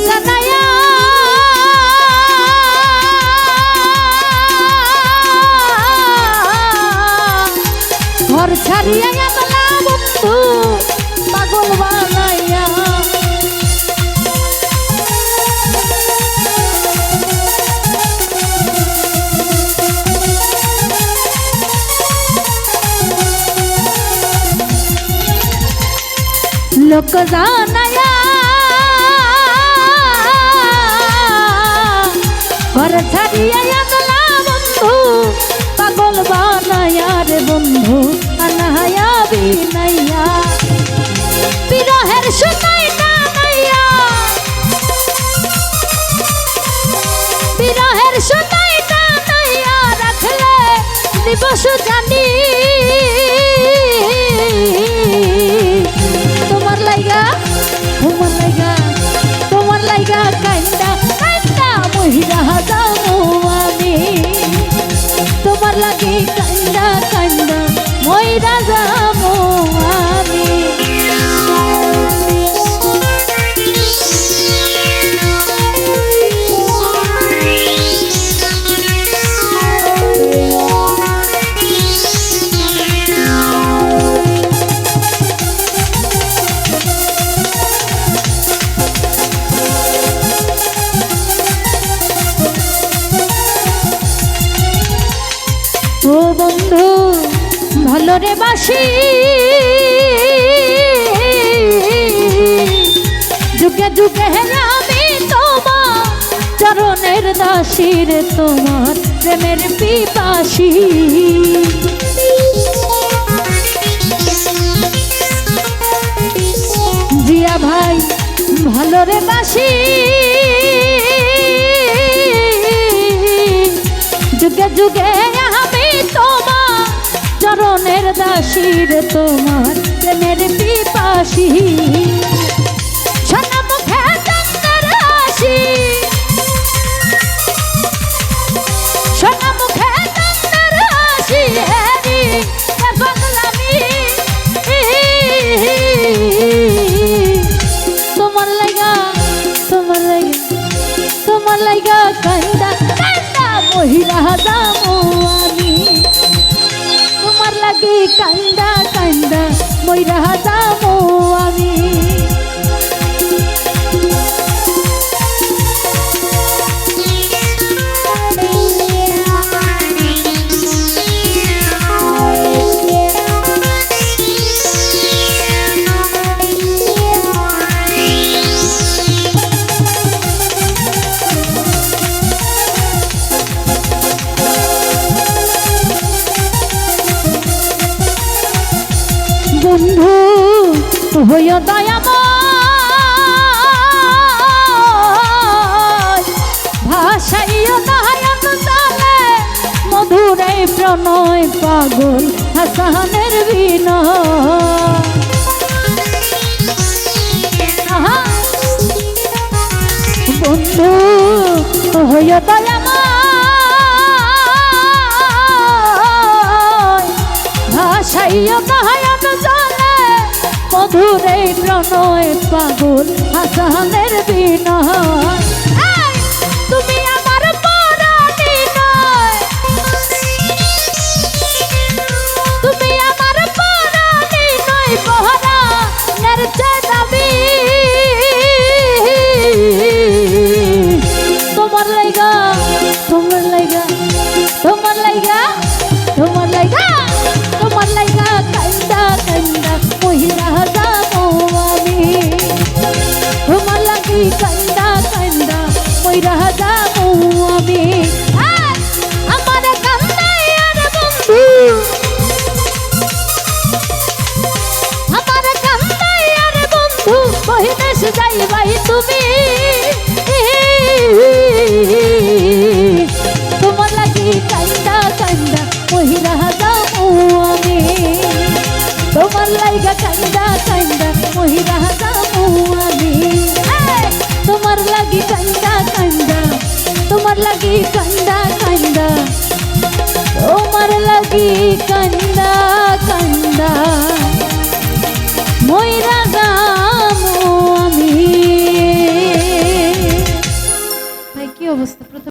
জানায়া ঘর ছাড়িয়া গেলা বন্ধু পাগল বানাইয়া লোক জানায়া ঘর ছাড়িয়া গেলা বন্ধু পাগল বানাইয়া রে বন্ধু আনায়া বিনাইয়া বিরহের সুতাই টানাইয়া বিরহের সুতাই টানাইয়া রাখলে দিবস জানি তোমার লাইগা কান্দা কান্দা মহিলা যাবো আমি তোমার লাগি কান্দা কান্দা মহিলা যাবো আমি ও বন্ধু ভালো রে বাসি যুগে যুগে আমি তোমার চরণের দাসী রে তোমার প্রেমের পিপাসী জিয়া ভাই ভালো রে বাসি যুগে যুগে আমি তোমার চরণের দাসী রে তোমার প্রেমের পিপাসী সোনা মুখে চন্দ্রের হাসি সোনা মুখে চন্দ্রের হাসি হেরি পাগলামি তোমার লাগা কান্দা কান্দা মহিলা যাবো আমি তোমার লাগি কান্দা কান্দা মহিলা যাবো আমি বন্ধু হইয়া দয়াময় ভাষাইয়া নয়ন তালে মধুর এই প্রণয় পাগল হাসানের বিনয় বন্ধু হইয়া দয়াময় ভাষাইয়া নয়ন জলে মধুর এই প্রণয় পাগল হাসানের বিনয় তুমি আমার পরাণী নয় তুমি আমার পরাণী নয় পরাণের চেতাবি তোমার লাইগা তোমার লাইগা তোমার লাইগা তোমার লাইগা তোমার লাইগা কান্দা কান্দা মহিলা যাবো আমি তোমার লাগি কান্দা কান্দা মহিলা যাবো আমি আমার কান্দাইয়ার বন্ধু আমার কান্দাইয়ার বন্ধু বহিদেশ যাইবাই তুমি তোমার লাগি কান্দা কান্দা মহিলা যাবো আমি তোমার লাইগা কান্দা কান্দা মহিলা যাবো আমি তোমার লাগি কান্দা কান্দা তোমার লাগি কান্দা কান্দা তোমার লাগি কান্দা কান্দা মহিলা যাবো আমি অবস্থা প্রথম